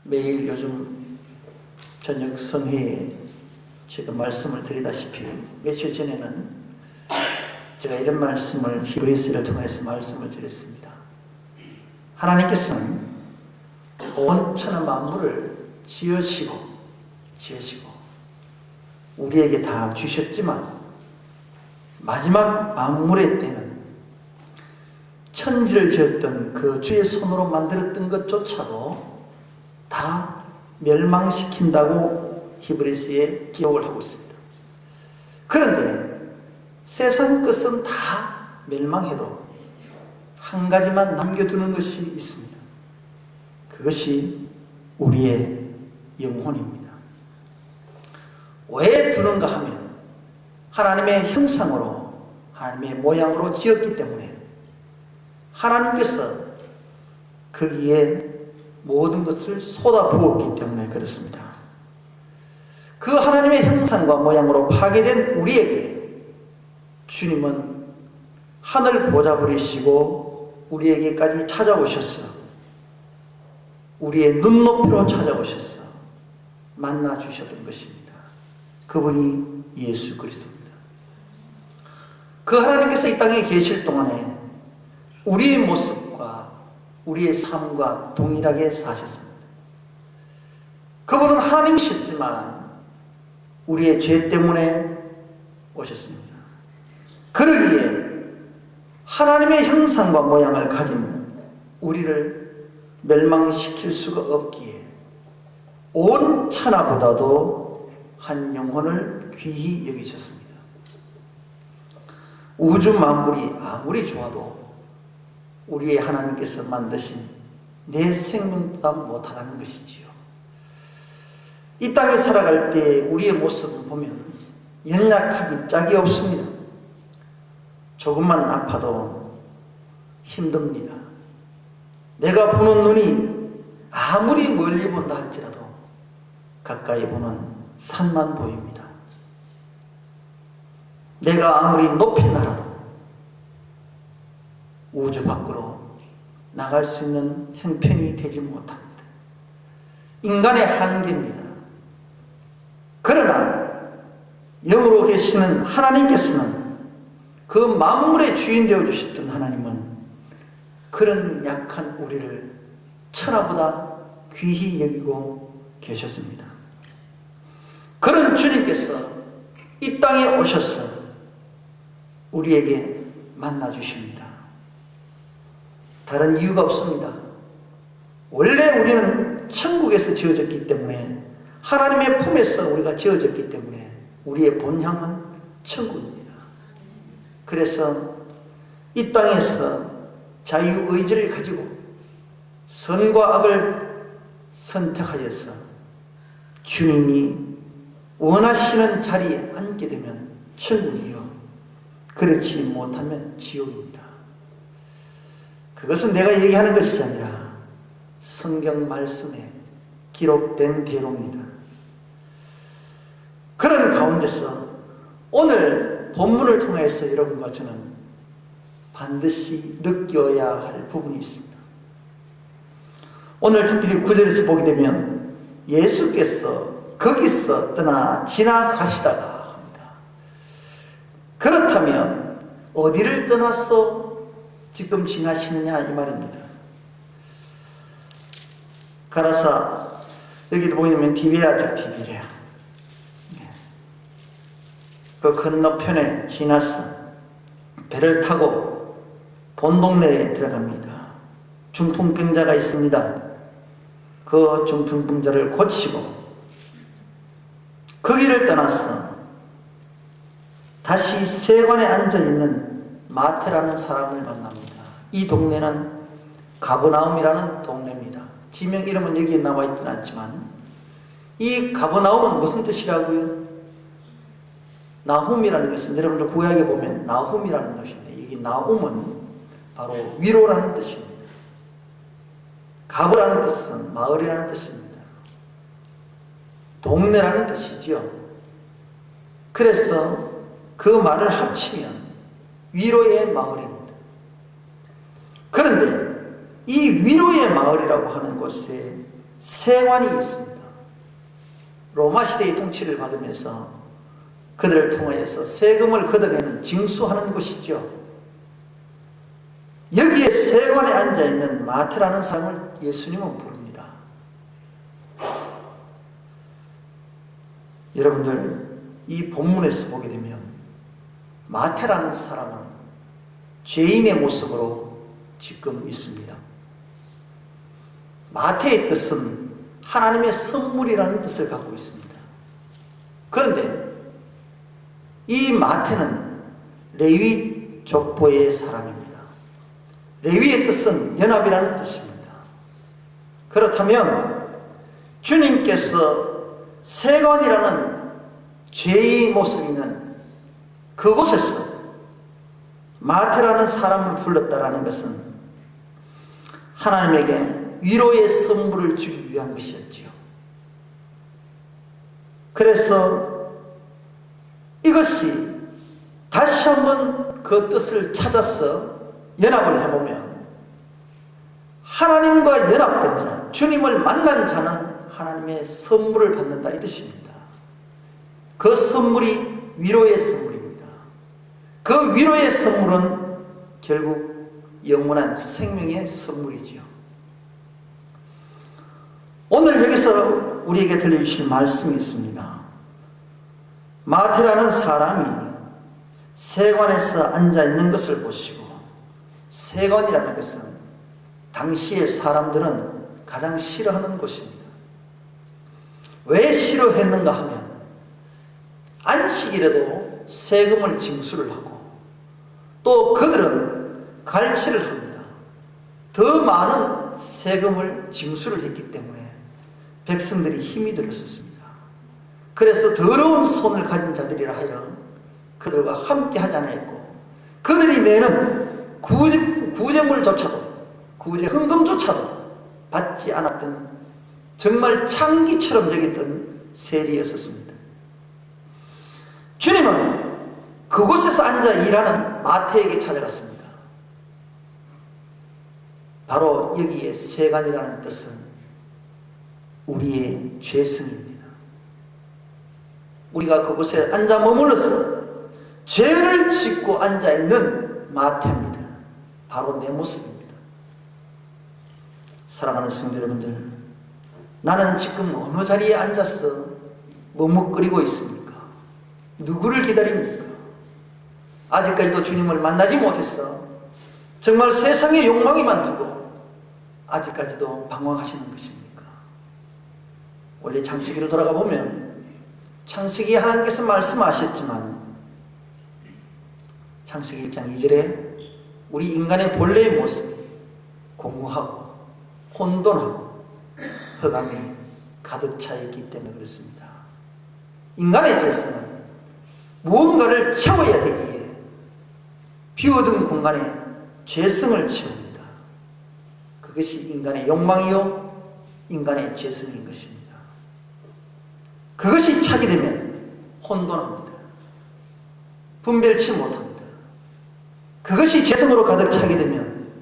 매일 요즘 저녁 성회에 제가 말씀을 드리다시피 며칠 전에는 제가 이런 말씀을 히브리서를 통해서 말씀을 드렸습니다. 하나님께서는 온 천하 만물을 지으시고 우리에게 다 주셨지만 마지막 만물의 때는 천지를 지었던 그 주의 손으로 만들었던 것조차도 다 멸망시킨다고 히브리서에 기록을 하고 있습니다. 그런데 세상 것은 다 멸망해도 한 가지만 남겨두는 것이 있습니다. 그것이 우리의 영혼입니다. 왜 두는가 하면 하나님의 형상으로 하나님의 모양으로 지었기 때문에 하나님께서 거기에 모든 것을 쏟아부었기 때문에 그렇습니다. 그 하나님의 형상과 모양으로 파괴된 우리에게 주님은 하늘 보좌 버리시고 우리에게까지 찾아오셨어. 우리의 눈높이로 찾아오셨어. 만나 주셨던 것입니다. 그분이 예수 그리스도입니다. 그 하나님께서 이 땅에 계실 동안에 우리의 모습과 우리의 삶과 동일하게 사셨습니다. 그분은 하나님이셨지만 우리의 죄 때문에 오셨습니다. 그러기에 하나님의 형상과 모양을 가진 우리를 멸망시킬 수가 없기에 온 천하보다도 한 영혼을 귀히 여기셨습니다. 우주 만물이 아무리 좋아도 우리의 하나님께서 만드신 내 생명보다 못하다는 것이지요. 이 땅에 살아갈 때 우리의 모습을 보면 연약하기 짝이 없습니다. 조금만 아파도 힘듭니다. 내가 보는 눈이 아무리 멀리 본다 할지라도 가까이 보는 산만 보입니다. 내가 아무리 높이 날아도 우주 밖으로 나갈 수 있는 형편이 되지 못합니다. 인간의 한계입니다. 그러나 영으로 계시는 하나님께서는 그 만물의 주인 되어주셨던 하나님은 그런 약한 우리를 천하보다 귀히 여기고 계셨습니다. 그런 주님께서 이 땅에 오셔서 우리에게 만나주십니다. 다른 이유가 없습니다. 원래 우리는 천국에서 지어졌기 때문에 하나님의 품에서 우리가 지어졌기 때문에 우리의 본향은 천국입니다. 그래서 이 땅에서 자유의지를 가지고 선과 악을 선택하여서 주님이 원하시는 자리에 앉게 되면 천국이요, 그렇지 못하면 지옥입니다. 그것은 내가 얘기하는 것이 아니라 성경 말씀에 기록된 대로입니다. 그런 가운데서 오늘 본문을 통해서 여러분과 저는 반드시 느껴야 할 부분이 있습니다. 오늘 특별히 9절에서 보게 되면 예수께서 거기서 떠나 지나가시다가 합니다. 그렇다면 어디를 떠나서 지금 지나시느냐 이 말입니다. 가라사, 여기도 보이면 디베라죠. 디베라. 그 건너편에 지나서 배를 타고 본 동네에 들어갑니다. 중풍병자가 있습니다. 그 중풍병자를 고치고 거기를 떠나서 다시 세관에 앉아있는 마태라는 사람을 만납니다. 이 동네는 가버나움이라는 동네입니다. 지명 이름은 여기에 나와 있지는 않지만 이 가버나움은 무슨 뜻이라고요? 나훔이라는 것은 여러분들 구약에 보면 나훔이라는 것인데 여기 나움은 바로 위로라는 뜻입니다. 가버라는 뜻은 마을이라는 뜻입니다. 동네라는 뜻이지요. 그래서 그 말을 합치면 위로의 마을입니다. 그런데 이 위로의 마을이라고 하는 곳에 세관이 있습니다. 로마 시대의 통치를 받으면서 그들을 통하여서 세금을 걷어내는 징수하는 곳이죠. 여기에 세관에 앉아있는 마태라는 사람을 예수님은 부릅니다. 여러분들, 이 본문에서 보게 되면 마태라는 사람은 죄인의 모습으로 지금 있습니다. 마태의 뜻은 하나님의 선물이라는 뜻을 갖고 있습니다. 그런데 이 마태는 레위 족보의 사람입니다. 레위의 뜻은 연합이라는 뜻입니다. 그렇다면 주님께서 세관이라는 죄의 모습이 있는 그곳에서 마태라는 사람을 불렀다라는 것은 하나님에게 위로의 선물을 주기 위한 것이었지요. 그래서 이것이 다시 한번 그 뜻을 찾아서 연합을 해보면 하나님과 연합된 자, 주님을 만난 자는 하나님의 선물을 받는다 이 뜻입니다. 그 선물이 위로의 선물입니다. 그 위로의 선물은 결국 영원한 생명의 선물이지요. 오늘 여기서 우리에게 들려주실 말씀이 있습니다. 마태라는 사람이 세관에서 앉아있는 것을 보시고, 세관이라는 것은 당시의 사람들은 가장 싫어하는 곳입니다. 왜 싫어했는가 하면 안식일에도 세금을 징수를 하고 또 그들은 갈취를 합니다. 더 많은 세금을 징수를 했기 때문에 백성들이 힘이 들었었습니다. 그래서 더러운 손을 가진 자들이라 하여 그들과 함께 하지 않았고, 그들이 내는 구제물조차도, 구제 헌금조차도 받지 않았던 정말 창기처럼 여겼던 세리였었습니다. 주님은 그곳에서 앉아 일하는 마태에게 찾아갔습니다. 바로 여기에 세간이라는 뜻은 우리의 죄성입니다. 우리가 그곳에 앉아 머물러서 죄를 짓고 앉아있는 마태입니다. 바로 내 모습입니다. 사랑하는 성도 여러분들, 나는 지금 어느 자리에 앉아서 머뭇거리고 있습니까? 누구를 기다립니까? 아직까지도 주님을 만나지 못해서 정말 세상의 욕망에만 두고 아직까지도 방황하시는 것입니까? 원래 창세기를 돌아가 보면 창세기 하나님께서 말씀하셨지만 창세기 1장 2절에 우리 인간의 본래의 모습이 공허하고 혼돈하고 흑암이 가득 차 있기 때문에 그렇습니다. 인간의 죄성은 무언가를 채워야 되기에 비워둔 공간에 죄성을 채웁니다. 그것이 인간의 욕망이요 인간의 죄성인 것입니다. 그것이 차게 되면 혼돈합니다. 분별치 못합니다. 그것이 죄성으로 가득 차게 되면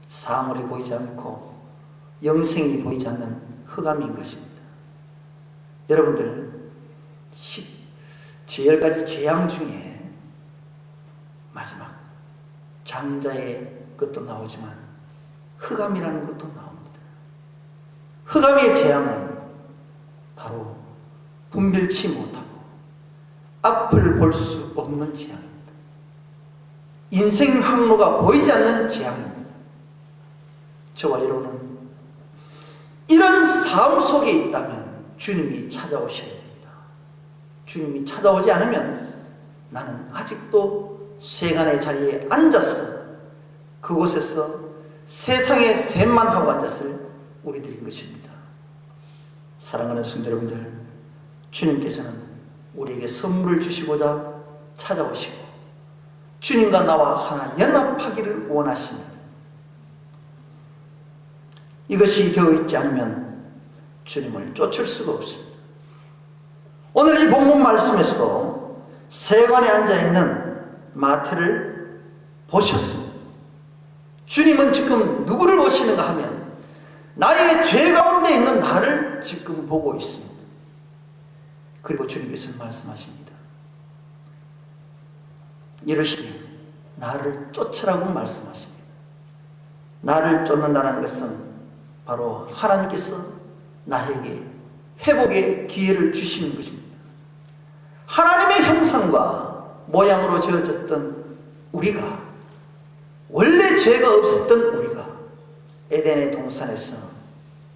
사물이 보이지 않고 영생이 보이지 않는 흑암인 것입니다. 여러분들, 10가지 재앙 중에 마지막 장자의 것도 나오지만 흑암이라는 것도 나옵니다. 흑암의 재앙은 바로 분별치 못하고 앞을 볼 수 없는 재앙입니다. 인생 항로가 보이지 않는 재앙입니다. 저와 여러분은 이런 삶 속에 있다면 주님이 찾아오셔야 됩니다. 주님이 찾아오지 않으면 나는 아직도 세간의 자리에 앉아서 그곳에서 세상의 셈만 하고 앉았을 우리들인 것입니다. 사랑하는 성도 여러분들, 주님께서는 우리에게 선물을 주시고자 찾아오시고 주님과 나와 하나 연합하기를 원하십니다. 이것이 되어 있지 않으면 주님을 쫓을 수가 없습니다. 오늘 이 본문 말씀에서도 세관에 앉아있는 마태를 보셨습니다. 주님은 지금 누구를 보시는가 하면 나의 죄 가운데 있는 나를 지금 보고 있습니다. 그리고 주님께서 말씀하십니다. 이르시되 나를 쫓으라고 말씀하십니다. 나를 쫓는다는 것은 바로 하나님께서 나에게 회복의 기회를 주시는 것입니다. 하나님의 형상과 모양으로 지어졌던 우리가, 원래 죄가 없었던 우리가 에덴의 동산에서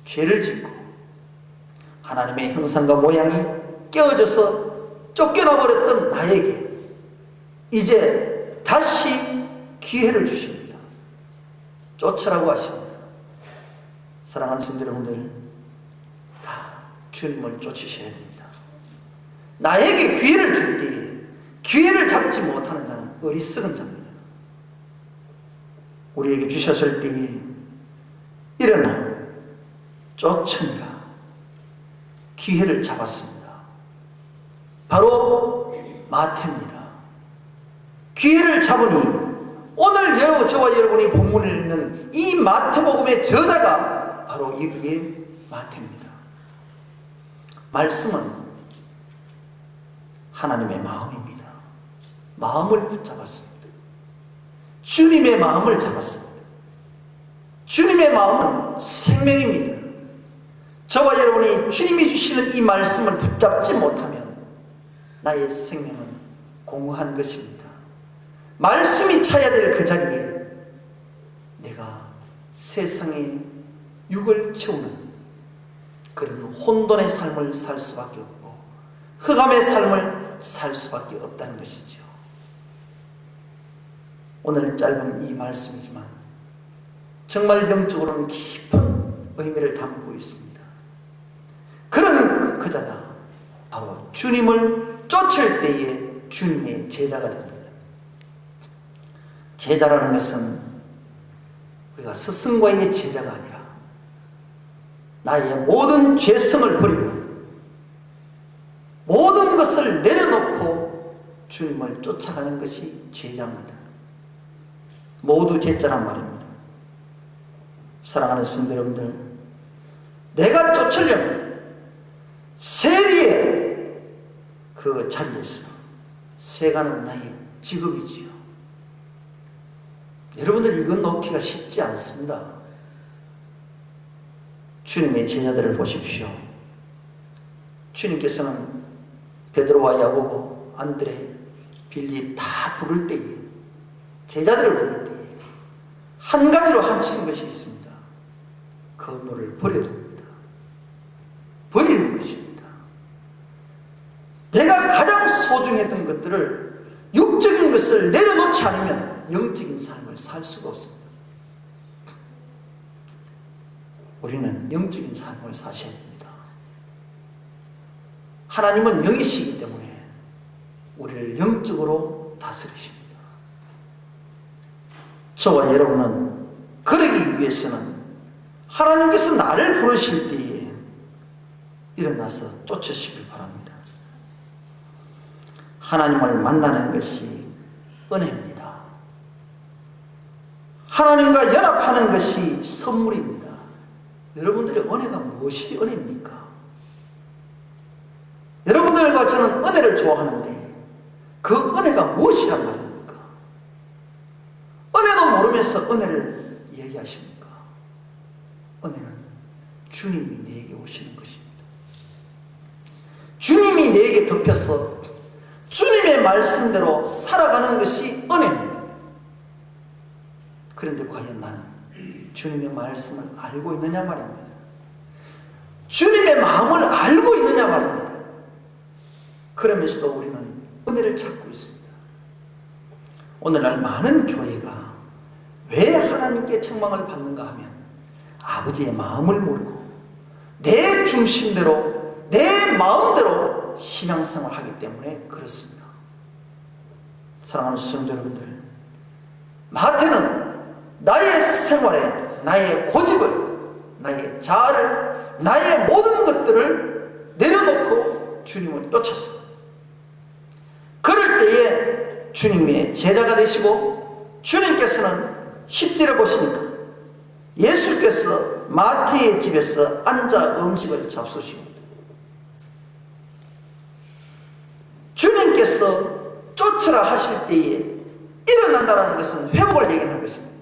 죄를 짓고 하나님의 형상과 모양이 깨어져서 쫓겨나 버렸던 나에게 이제 다시 기회를 주십니다. 쫓으라고 하십니다. 사랑하는 성도 여러분들, 다 주님을 쫓으셔야 됩니다. 나에게 기회를 줄 때에 기회를 잡지 못하는 자는 어리석은 자입니다. 우리에게 주셨을 때에 일어나 쫓으니라 기회를 잡았습니다. 바로 마태입니다. 기회를 잡으니 오늘 저와 여러분이 본문을 읽는 이 마태복음의 저자가 바로 여기에 마태입니다. 말씀은 하나님의 마음입니다. 마음을 붙잡았습니다. 주님의 마음을 잡았습니다. 주님의 마음은 생명입니다. 저와 여러분이 주님이 주시는 이 말씀을 붙잡지 못하면 나의 생명은 공허한 것입니다. 말씀이 차야 될 그 자리에 내가 세상에 육을 채우는 그런 혼돈의 삶을 살 수밖에 없고 흑암의 삶을 살 수밖에 없다는 것이죠. 오늘 짧은 이 말씀이지만 정말 영적으로는 깊은 의미를 담고 있습니다. 그런 그자가 바로 주님을 쫓을 때에 주님의 제자가 됩니다. 제자라는 것은 우리가 스승과의 제자가 아니라 나의 모든 죄성을 버리고 모든 것을 내려놓고 주님을 쫓아가는 것이 제자입니다. 모두 제자란 말입니다. 사랑하는 성도 여러분들, 내가 쫓으려면 세리의 그 자리에서 세가는 나의 직업이지요. 여러분들, 이건 놓기가 쉽지 않습니다. 주님의 제자들을 보십시오. 주님께서는 베드로와 야고보, 안드레, 빌립 다 부를 때에, 제자들을 부를 때에 한 가지로 하신 것이 있습니다. 그물을 버려둡니다. 버리는 것입니다. 내가 가장 소중했던 것들을, 육적인 것을 내려놓지 않으면 영적인 삶을 살 수가 없습니다. 우리는 영적인 삶을 사셔야 됩니다. 하나님은 영이시기 때문에 우리를 영적으로 다스리십니다. 저와 여러분은 그러기 위해서는 하나님께서 나를 부르실 때에 일어나서 쫓으시길 바랍니다. 하나님을 만나는 것이 은혜입니다. 하나님과 연합하는 것이 선물입니다. 여러분들의 은혜가 무엇이 은혜입니까? 여러분들과 저는 은혜를 좋아하는데 그 은혜가 무엇이란 말입니까? 은혜도 모르면서 은혜를 얘기하십니까? 은혜는 주님이 내게 오시는 것입니다. 주님이 내게 덮여서 주님의 말씀대로 살아가는 것이 은혜입니다. 그런데 과연 나는 주님의 말씀을 알고 있느냐 말입니다. 주님의 마음을 알고 있느냐 말입니다. 그러면서도 우리는 은혜를 찾고 있습니다. 오늘날 많은 교회가 왜 하나님께 책망을 받는가 하면 아버지의 마음을 모르고 내 중심대로, 내 마음대로 신앙생활을 하기 때문에 그렇습니다. 사랑하는 성도 여러분들, 마태는 나의 생활에 나의 고집을, 나의 자아를, 나의 모든 것들을 내려놓고 주님을 쫓았습니다. 그럴 때에 주님의 제자가 되시고, 주님께서는 10절에 보시니까 예수께서 마태의 집에서 앉아 음식을 잡수십니다. 주님께서 쫓으라 하실 때에 일어난다는 것은 회복을 얘기하는 것입니다.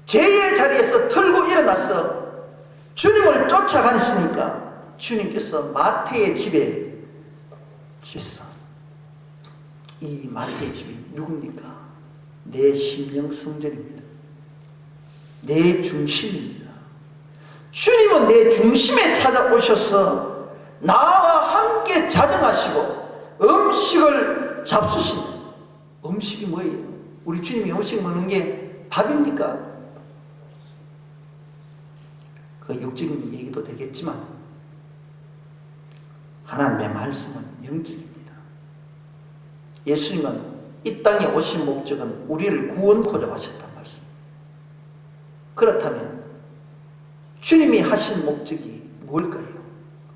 죄의 자리에서 털고 일어나서 주님을 쫓아가시니까 주님께서 마태의 집에서, 이 마태의 집이 누굽니까? 내 심령 성전입니다. 내 중심입니다. 주님은 내 중심에 찾아오셔서 나와 함께 자정하시고 음식을 잡수신다. 음식이 뭐예요? 우리 주님이 음식 먹는 게 밥입니까? 그 육적인 얘기도 되겠지만 하나님의 말씀은 영적입니다. 예수님은 이 땅에 오신 목적은 우리를 구원코자 하셨단 말씀입니다. 그렇다면 주님이 하신 목적이 뭘까요?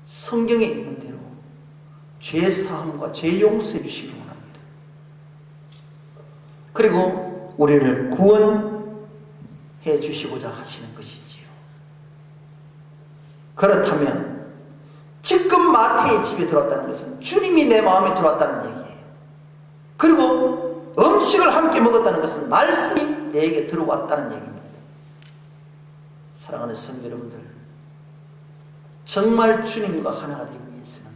성경에 있는 대로 죄사함과 죄 용서해 주시기 원합니다. 그리고 우리를 구원해 주시고자 하시는 것이지요. 그렇다면 지금 마태의 집에 들어왔다는 것은 주님이 내 마음에 들어왔다는 얘기예요. 그리고 음식을 함께 먹었다는 것은 말씀이 내게 들어왔다는 얘기입니다. 사랑하는 성도 여러분들, 정말 주님과 하나가 되기 위해서는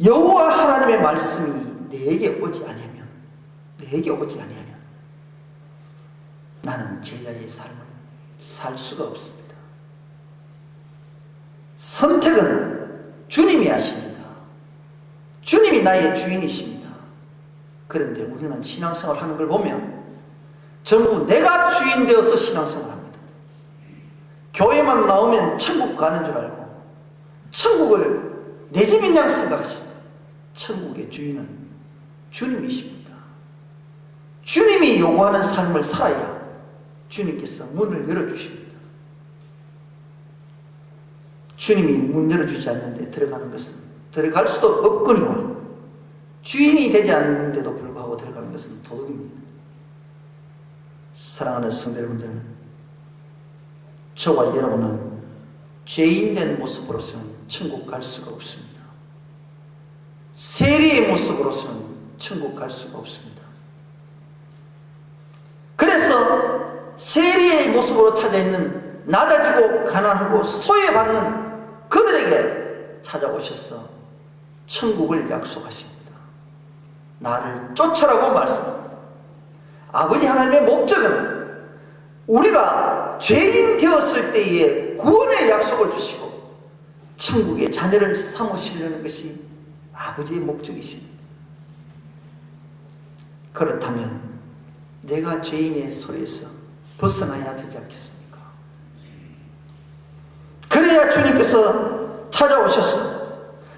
여호와 하나님의 말씀이 내게 오지 아니하면 나는 제자의 삶을 살 수가 없습니다. 선택은 주님이 하십니다. 주님이 나의 주인이십니다. 그런데 우리는 신앙생활 하는 걸 보면 전부 내가 주인 되어서 신앙생활 합니다. 교회만 나오면 천국 가는 줄 알고 천국을 내 집인 양 생각하십니다. 천국의 주인은 주님이십니다. 주님이 요구하는 삶을 살아야 주님께서 문을 열어주십니다. 주님이 문 열어주지 않는데 들어가는 것은 들어갈 수도 없거니와 주인이 되지 않는데도 불구하고 들어가는 것은 도둑입니다. 사랑하는 성도 여러분들, 저와 여러분은 죄인된 모습으로서는 천국 갈 수가 없습니다. 세리의 모습으로서는 천국 갈 수가 없습니다. 그래서 세리의 모습으로 찾아있는 낮아지고 가난하고 소외받는 그들에게 찾아오셔서 천국을 약속하십니다. 나를 쫓아라고 말씀합니다. 아버지 하나님의 목적은 우리가 죄인 되었을 때에 구원의 약속을 주시고 천국의 자녀를 삼으시려는 것이 아버지의 목적이십니다. 그렇다면 내가 죄인의 소리에서 벗어나야 되지 않겠습니까? 그래야 주님께서 찾아오셔서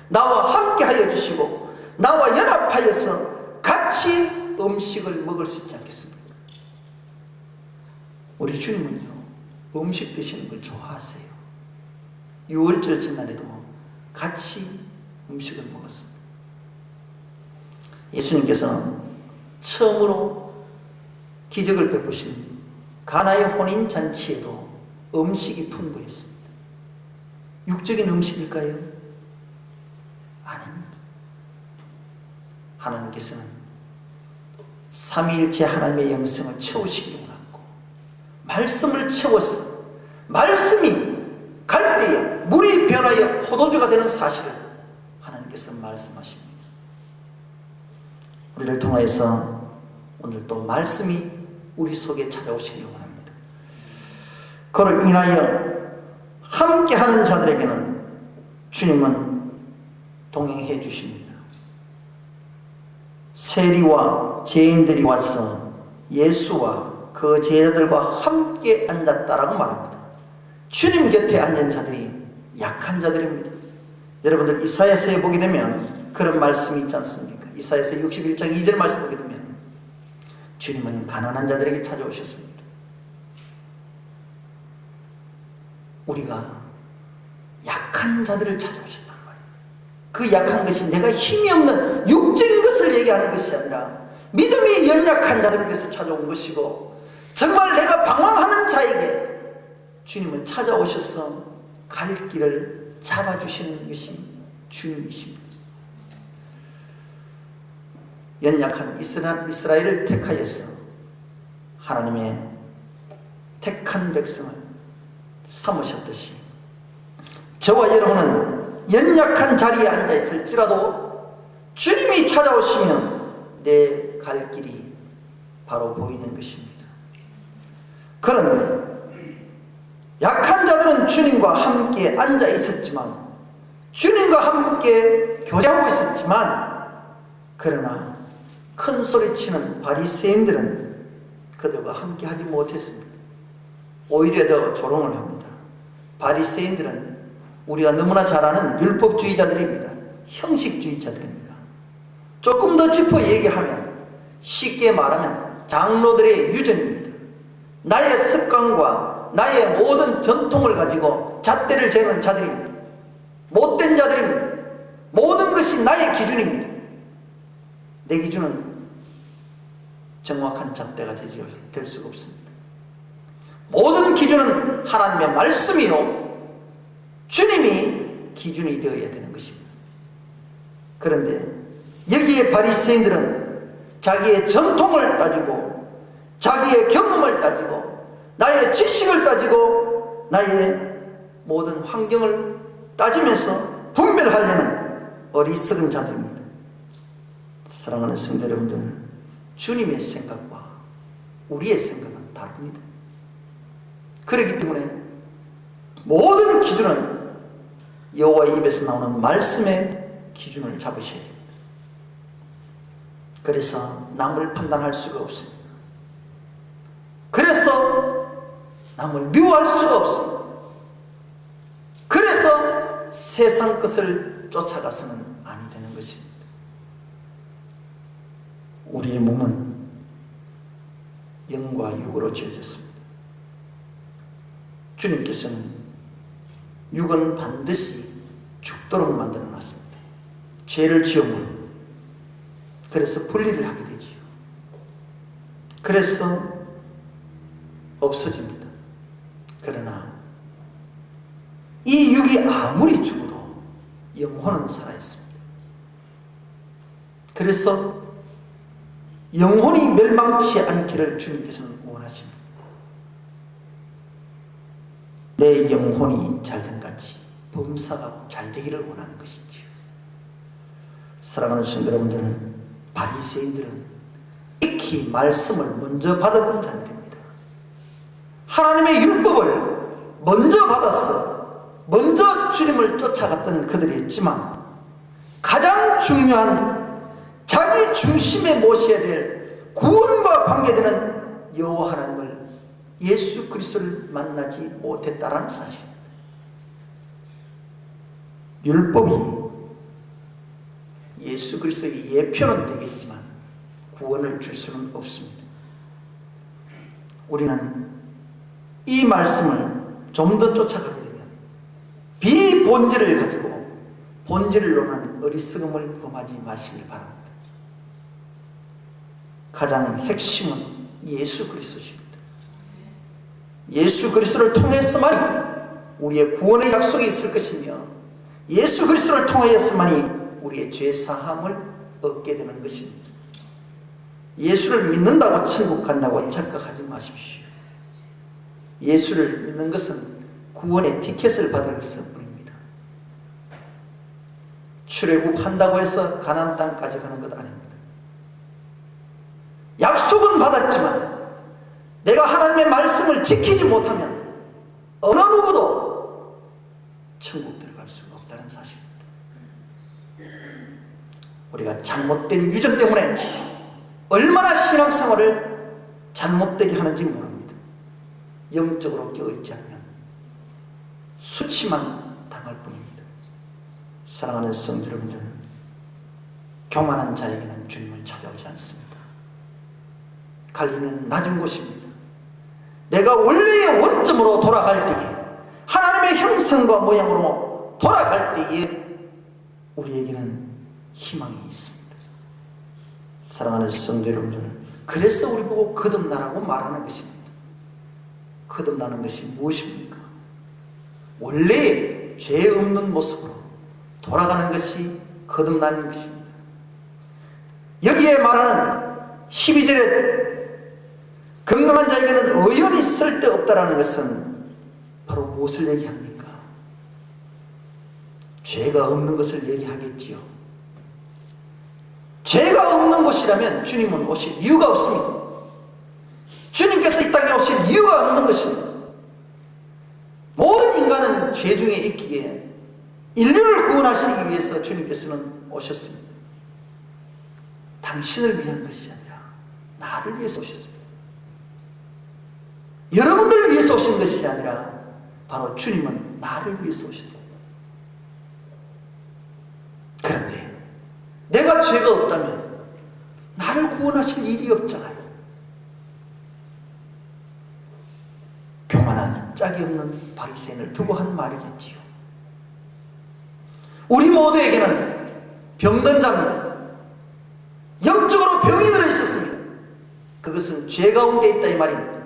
나와 함께 하여 주시고 나와 연합하여서 같이 음식을 먹을 수 있지 않겠습니까? 우리 주님은요, 음식 드시는 걸 좋아하세요. 6월절 지난해도 같이 음식을 먹었습니다. 예수님께서는 처음으로 기적을 베푸신 가나의 혼인잔치에도 음식이 풍부했습니다. 육적인 음식일까요? 아닙니다. 하나님께서는 삼위일체 하나님의 영성을 채우시기를 원하고 말씀을 채워서 말씀이 갈 때에 물이 변하여 포도주가 되는 사실을 하나님께서 말씀하십니다. 우리를 통하여서 오늘 또 말씀이 우리 속에 찾아오시기를 원합니다. 그로 인하여 함께하는 자들에게는 주님은 동행해 주십니다. 세리와 죄인들이 와서 예수와 그 제자들과 함께 앉았다라고 말합니다. 주님 곁에 앉은 자들이 약한 자들입니다. 여러분들 이사야서에 보게 되면 그런 말씀이 있지 않습니까? 이사야서 61장 2절 말씀 보게 되면 주님은 가난한 자들에게 찾아오셨습니다. 우리가 약한 자들을 찾아오셨단 말이에요. 그 약한 것이 내가 힘이 없는 육적인 것을 얘기하는 것이 아니라 믿음이 연약한 자들을 위해서 찾아온 것이고 정말 내가 방황하는 자에게 주님은 찾아오셔서 갈 길을 잡아주시는 것이 주님이십니다. 연약한 이스라엘을 택하여서 하나님의 택한 백성을 삼으셨듯이 저와 여러분은 연약한 자리에 앉아 있을지라도 주님이 찾아오시면 내 갈 길이 바로 보이는 것입니다. 그런데 약한 자들은 주님과 함께 앉아 있었지만, 주님과 함께 교제하고 있었지만, 그러나 큰 소리치는 바리새인들은 그들과 함께 하지 못했습니다. 오히려 더 조롱을 합니다. 바리새인들은 우리가 너무나 잘 아는 율법주의자들입니다. 형식주의자들입니다. 조금 더 짚어 얘기하면, 쉽게 말하면 장로들의 유전입니다. 나의 습관과 나의 모든 전통을 가지고 잣대를 재는 자들입니다. 못된 자들입니다. 모든 것이 나의 기준입니다. 내 기준은 정확한 잣대가 될 수가 없습니다. 모든 기준은 하나님의 말씀이요, 주님이 기준이 되어야 되는 것입니다. 그런데 여기에 바리새인들은 자기의 전통을 따지고, 자기의 경험을 따지고, 나의 지식을 따지고, 나의 모든 환경을 따지면서 분별하려는 어리석은 자들입니다. 사랑하는 성도 여러분들, 주님의 생각과 우리의 생각은 다릅니다. 그렇기 때문에 모든 기준은 여호와의 입에서 나오는 말씀의 기준을 잡으셔야 됩니다. 그래서 남을 판단할 수가 없습니다. 그래서 남을 미워할 수가 없습니다. 그래서 세상 것을 쫓아가서는 아니 되는 것입니다. 우리의 몸은 영과 육으로 지어졌습니다. 주님께서는 육은 반드시 죽도록 만들어 놨습니다. 죄를 지으면 그래서 분리를 하게 되지요. 그래서 없어집니다. 그러나 이 육이 아무리 죽어도 영혼은 살아있습니다. 그래서 영혼이 멸망치 않기를 주님께서는 원하십니다. 내 영혼이 잘된 같이 범사가 잘 되기를 원하는 것이지요. 사랑하는 성도 여러분들은, 바리새인들은 익히 말씀을 먼저 받아본 자들입니다. 하나님의 율법을 먼저 받았어 먼저 주님을 쫓아갔던 그들이었지만, 가장 중요한 자기 중심에 모셔야 될 구원과 관계되는 여호와 하나님을, 예수 그리스도를 만나지 못했다라는 사실입니다. 율법이 예수 그리스도의 예표는 되겠지만 구원을 줄 수는 없습니다. 우리는 이 말씀을 좀 더 쫓아가게 되면 비본질을 가지고 본질을 논하는 어리석음을 범하지 마시길 바랍니다. 가장 핵심은 예수 그리스도십니다. 예수 그리스도를 통해서만이 우리의 구원의 약속이 있을 것이며, 예수 그리스도를 통하여서만이 우리의 죄 사함을 얻게 되는 것입니다. 예수를 믿는다고 천국 간다고 착각하지 마십시오. 예수를 믿는 것은 구원의 티켓을 받을 것뿐입니다. 출애굽한다고 해서 가나안 땅까지 가는 것 아닙니다. 약속은 받았지만 내가 하나님의 말씀을 지키지 못하면 어느 누구도 천국 들어갈 수가 없다는 사실입니다. 우리가 잘못된 유전 때문에 얼마나 신앙생활을 잘못되게 하는지 모릅니다. 영적으로 깨어있지 않으면 수치만 당할 뿐입니다. 사랑하는 성도 여러분들, 교만한 자에게는 주님을 찾아오지 않습니다. 갈리는 낮은 곳입니다. 내가 원래의 원점으로 돌아갈 때에, 하나님의 형상과 모양으로 돌아갈 때에 우리에게는 희망이 있습니다. 사랑하는 성도 여러분들, 그래서 우리 보고 거듭나라고 말하는 것입니다. 거듭나는 것이 무엇입니까? 원래 죄 없는 모습으로 돌아가는 것이 거듭나는 것입니다. 여기에 말하는 12절에 건강한 자에게는 의연이 쓸데없다라는 것은 바로 무엇을 얘기합니까? 죄가 없는 것을 얘기하겠지요. 죄가 없는 곳이라면 주님은 오실 이유가 없습니다. 주님께서 이 땅에 오실 이유가 없는 것입니다. 모든 인간은 죄 중에 있기에 인류를 구원하시기 위해서 주님께서는 오셨습니다. 당신을 위한 것이 아니라 나를 위해서 오셨습니다. 여러분들을 위해서 오신 것이 아니라 바로 주님은 나를 위해서 오셨습니다. 그런데 내가 죄가 없다면 나를 구원하실 일이 없잖아요. 교만한 짝이 없는 바리새인을 두고 한 말이겠지요. 우리 모두에게는 병든 자입니다. 영적으로 병이 들어 있었습니다. 그것은 죄 가운데 있다 이 말입니다.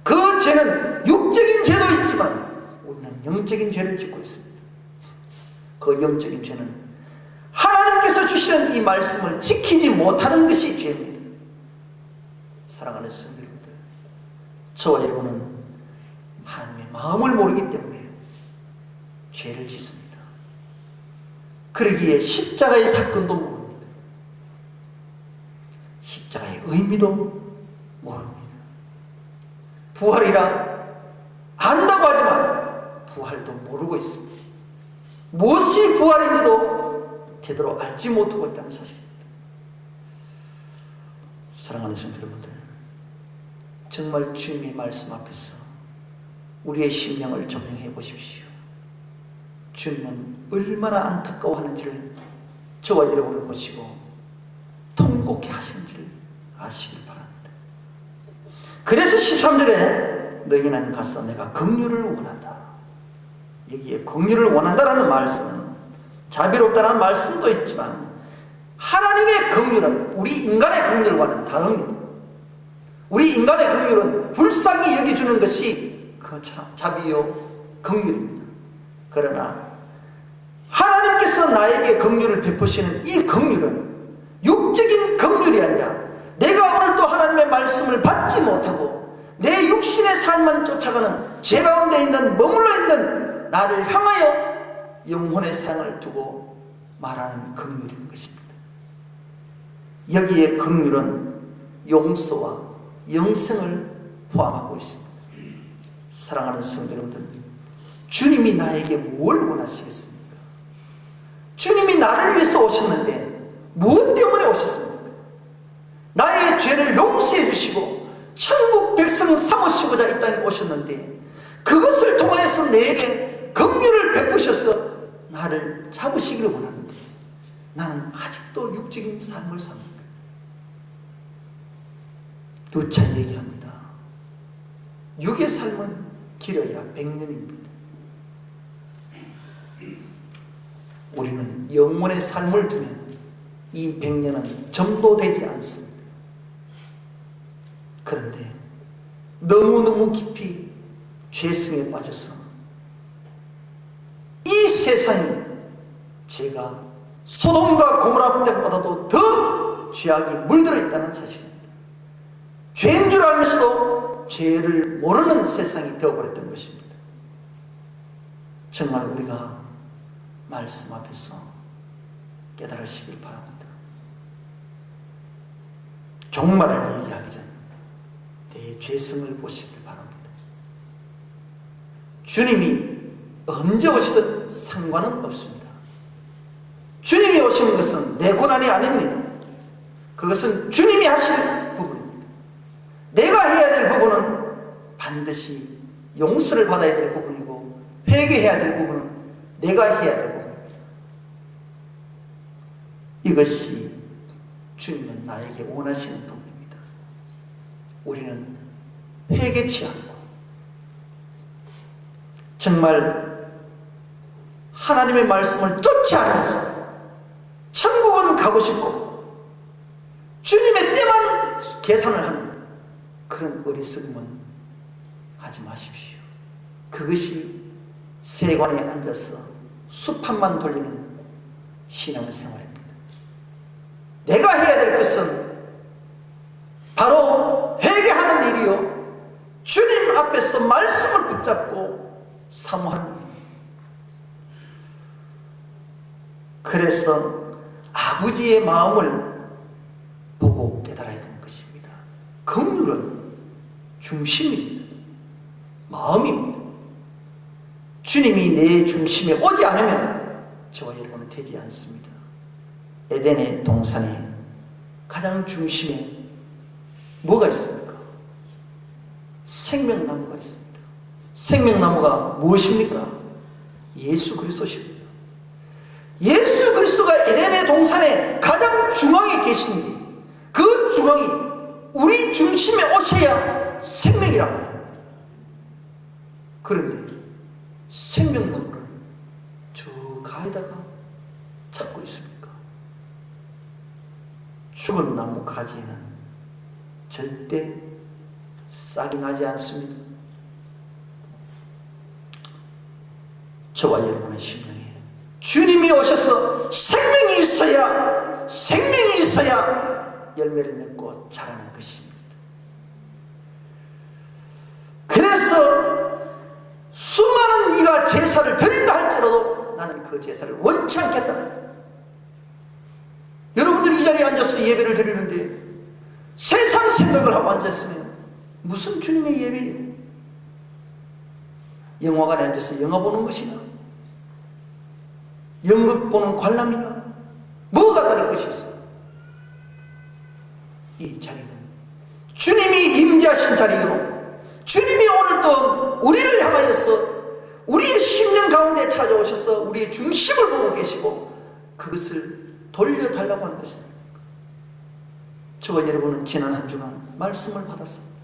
그 죄는 육적인 죄도 있지만 우리는 영적인 죄를 짓고 있습니다. 그 영적인 죄는 하나님께서 주시는 이 말씀을 지키지 못하는 것이 죄입니다. 사랑하는 성도 여러분들, 저와 여러분은 하나님의 마음을 모르기 때문에 죄를 짓습니다. 그러기에 십자가의 사건도 모릅니다. 십자가의 의미도 모릅니다. 부활이라 안다고 하지만 부활도 모르고 있습니다. 무엇이 부활인지도 제대로 알지 못하고 있다는 사실입니다. 사랑하는 성도 여러분들, 정말 주님의 말씀 앞에서 우리의 심령을 점령해 보십시오. 주님은 얼마나 안타까워하는지를 저와 여러분을 보시고 통곡해 하시는지를 아시길 바랍니다. 그래서 13절에 너희는 가서 내가 긍휼을 원한다. 여기에 긍휼을 원한다라는 말씀은 자비롭다라는 말씀도 있지만 하나님의 긍휼은 우리 인간의 긍휼과는 다릅니다. 우리 인간의 긍휼은 불쌍히 여겨주는 것이 그 자비요 긍휼입니다. 그러나 하나님께서 나에게 긍휼을 베푸시는 이 긍휼은 육적인 긍휼이 아니라 내가 오늘도 하나님의 말씀을 받지 못하고 내 육신의 삶만 쫓아가는 죄 가운데 있는 머물러 있는 나를 향하여 영혼의 사랑을 두고 말하는 긍휼인 것입니다. 여기에 긍휼은 용서와 영생을 포함하고 있습니다. 사랑하는 성도 여러분들, 주님이 나에게 뭘 원하시겠습니까? 주님이 나를 위해서 오셨는데 무엇 때문에 오셨습니까? 나의 죄를 용서해 주시고 천국 백성 삼으시고자 이 땅에 오셨는데 그것을 통해서 내게 긍휼을 베푸셔서 나를 잡으시기를 원하는데 나는 아직도 육적인 삶을 삽니다. 누차 얘기합니다. 육의 삶은 길어야 100년입니다. 우리는 영혼의 삶을 두면 이 100년은 점도되지 않습니다. 그런데 너무너무 깊이 죄성에 빠져서 이 세상이 제가 소돔과 고모라 때보다도 더 죄악이 물들어 있다는 사실입니다. 죄인 줄 알면서도 죄를 모르는 세상이 되어버렸던 것입니다. 정말 우리가 말씀 앞에서 깨달으시길 바랍니다. 종말을 얘기하기 전에 내 죄성을 보시길 바랍니다. 주님이 언제 오시든 상관은 없습니다. 주님이 오시는 것은 내 고난이 아닙니다. 그것은 주님이 하실 부분입니다. 내가 해야 될 부분은 반드시 용서를 받아야 될 부분이고 회개해야 될 부분은 내가 해야 될 부분입니다. 이것이 주님은 나에게 원하시는 부분입니다. 우리는 회개치 않고 정말 하나님의 말씀을 쫓지 않으면서 천국은 가고 싶고 주님의 때만 계산을 하는 그런 어리석음은 하지 마십시오. 그것이 세관에 앉아서 수판만 돌리는 신앙생활입니다. 내가 해야 될 것은 바로 회개하는 일이요, 주님 앞에서 말씀을 붙잡고 사모하는 일입니다. 그래서 아버지의 마음을 보고 깨달아야 되는 것입니다. 긍휼은 중심입니다. 마음입니다. 주님이 내 중심에 오지 않으면 저와 여러분은 되지 않습니다. 에덴의 동산에 가장 중심에 뭐가 있습니까? 생명나무가 있습니다. 생명나무가 무엇입니까? 예수 그리스도십니다. 예수 그리스도가 에덴의 동산에 가장 중앙에 계신데, 그 중앙이 우리 중심에 오셔야 생명이란 말입니다. 그런데 생명나무를 저 가에다가 찾고 있습니까? 죽은 나무 가지에는 절대 싹이 나지 않습니다. 저와 여러분의 심령에 주님이 오셔서 생명이 있어야 열매를 맺고 자라는 것입니다. 그래서 수많은 이가 제사를 드린다 할지라도 나는 그 제사를 원치 않겠다. 여러분들이 이 자리에 앉아서 예배를 드리는데 세상 생각을 하고 앉았으면 무슨 주님의 예배예요? 영화관에 앉아서 영화 보는 것이나 연극 보는 관람이나 뭐가 다를 것이 있어? 이 자리는 주님이 임재하신 자리요, 주님이 오늘 또 우리를 향하여서 우리의 심령 가운데 찾아오셔서 우리의 중심을 보고 계시고 그것을 돌려달라고 하는 것입니다. 저와 여러분은 지난 한 주간 말씀을 받았습니다.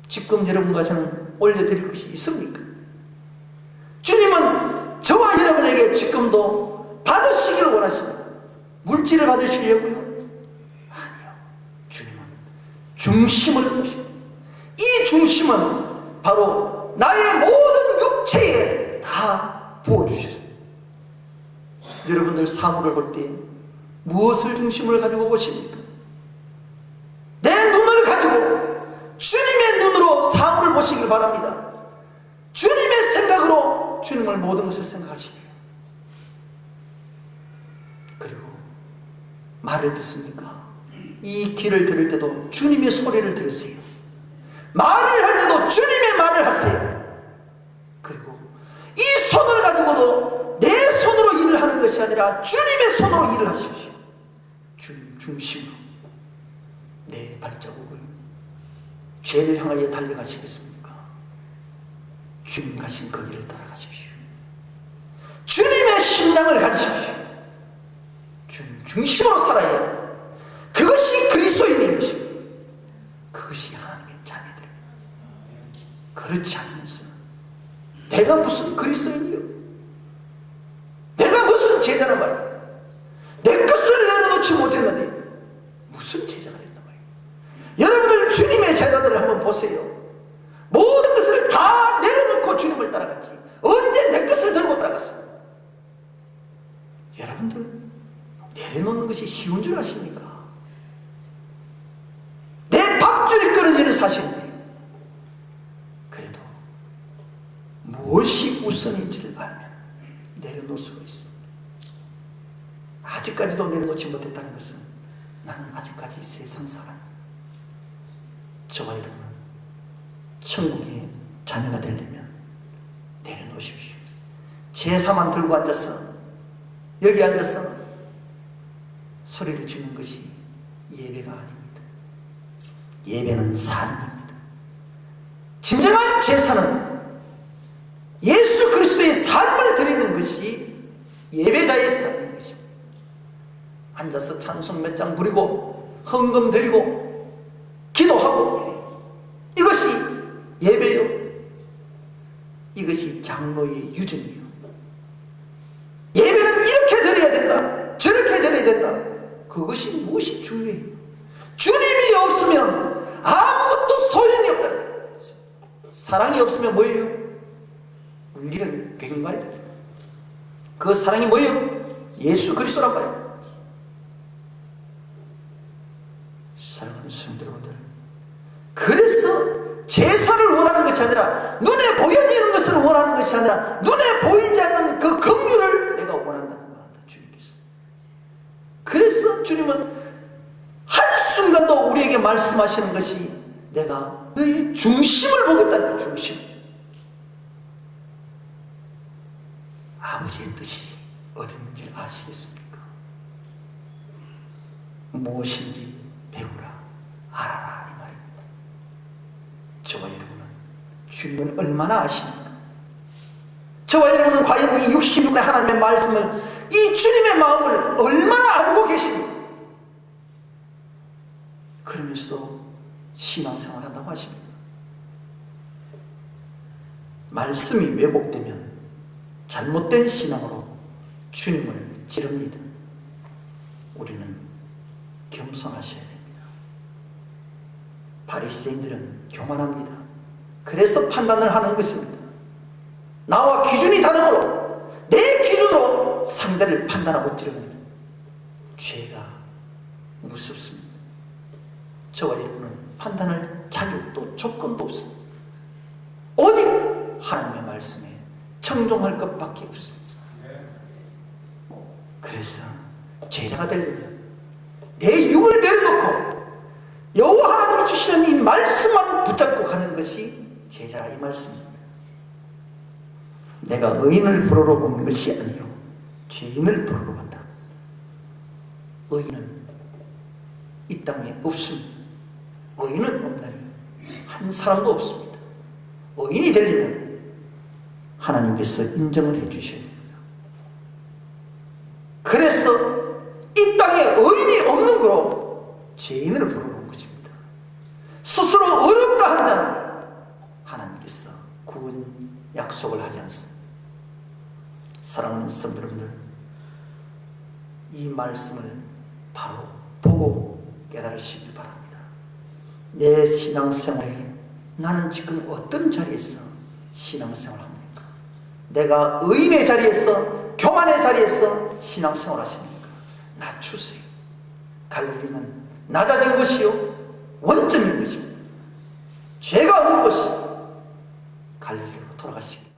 지금 여러분과 저는 올려드릴 것이 있습니까? 주님은 저와 여러분에게 지금도 받으시기를 원하십니다. 물질을 받으시려고요? 아니요. 주님은 중심을 보십니다. 이 중심은 바로 나의 모든 육체에 다 부어주셨습니다. 여러분들 사물을 볼 때 무엇을 중심을 가지고 보십니까? 내 눈을 가지고 주님의 눈으로 사물을 보시길 바랍니다. 주님의 생각으로 주님을 모든 것을 생각하시길. 그리고 말을 듣습니까? 이 귀를 들을 때도 주님의 소리를 들으세요. 말을 할 때도 주님의 말을 하세요. 그리고 이 손을 가지고도 내 손으로 일을 하는 것이 아니라 주님의 손으로 일을 하십시오. 주님 중심으로 내 발자국을 죄를 향하여 달려가시겠습니까? 주님 가신 그 길을 따라가십시오. 주님의 심장을 가지십시오. 주님 중심으로 살아야 그것이 그리스도인인 것입니다. 그것이 하나님의 자녀들입니다. 그렇지 않으면서 내가 무슨 그리스도인이요? 내가 무슨 제자란 말이야? 내 것을 내려놓지 못했는데 무슨 제자가 된단 말이야? 여러분들 주님의 제자들을 한번 보세요. 모든 것을 다 내려놓고 주님을 따라갔지 언제 내 것을 들고 따라갔습니까? 여러분들 내려놓는 것이 쉬운 줄 아십니까? 내 밥줄이 끊어지는 사실인데 그래도 무엇이 우선인지를 알면 내려놓을 수가 있습니다. 아직까지도 내려놓지 못했다는 것은 나는 아직까지 세상 사람, 저와 여러분은 천국의 자녀가 되려면 내려놓으십시오. 제사만 들고 앉아서 여기 앉아서 소리를 지는 것이 예배가 아닙니다. 예배는 삶입니다. 진정한 제사는 예수 그리스도의 삶을 드리는 것이 예배자의 삶인 것입니다. 앉아서 찬송 몇 장 부리고 헌금 드리고 기도하고 이것이 예배요. 이것이 장로의 유전이요. 예배는 이렇게 드려야 된다, 저렇게 드려야 된다. 그것이 무엇이 중요해요? 주님이 없으면 아무것도 소용이 없다는 거예요. 사랑이 없으면 뭐예요? 울리는 괭말이 됩니다. 그 사랑이 뭐예요? 예수 그리스도란 말이에요. 사랑하는 성도 여러분들, 그래서 제사를 원하는 것이 아니라, 눈에 보여지는 것을 원하는 것이 아니라 눈에 보이지 않는 그 긍휼을 내가 원한다는 말한다, 주님께서. 그래서 주님은 한순간도 우리에게 말씀하시는 것이, 내가 너의 중심을 보겠다는 중심. 아버지의 뜻이 어딘지 아시겠습니까? 무엇인지 배우라, 알아라, 이 말입니다. 저와 여러분은 주님을 얼마나 아십니까? 저와 여러분은 과연 이 66의 하나님의 말씀을, 이 주님의 마음을 얼마나 알고 계십니까? 그러면서도 신앙생활 한다고 하십니다. 말씀이 왜곡되면 잘못된 신앙으로 주님을 찌릅니다. 우리는 겸손하셔야 됩니다. 바리새인들은 교만합니다. 그래서 판단을 하는 것입니다. 나와 기준이 다르므로 내 기준으로 상대를 판단하고 찌릅니다. 죄가 무섭습니다. 저와 여러분은 판단할 자격도 조건도 없습니다. 오직 하나님의 말씀에 청종할 것밖에 없습니다. 그래서 제자가 되려면 내 육을 내려놓고 여호와 하나님이 주시는 이 말씀만 붙잡고 가는 것이 제자라, 이 말씀입니다. 내가 의인을 부르러 온 것이 아니요 죄인을 부르러 간다. 의인은 이 땅에 없습니다. 의인은 없나니 한 사람도 없습니다. 의인이 되려면 하나님께서 인정을 해 주셔야 됩니다. 그래서 이 땅에 의인이 없는 거로 죄인을 부르는 것입니다. 스스로 어렵다 한 자는 하나님께서 구원 약속을 하지 않습니다. 사랑하는 성도 여러분들, 이 말씀을 바로 보고 깨달으시길 바랍니다. 내 신앙생활에 나는 지금 어떤 자리에서 신앙생활을 합니까? 내가 의인의 자리에서, 교만의 자리에서 신앙생활을 하십니까? 낮추세요. 갈릴리는 낮아진 것이요 원점인 것입니다. 죄가 없는 것이 갈릴리로 돌아가시기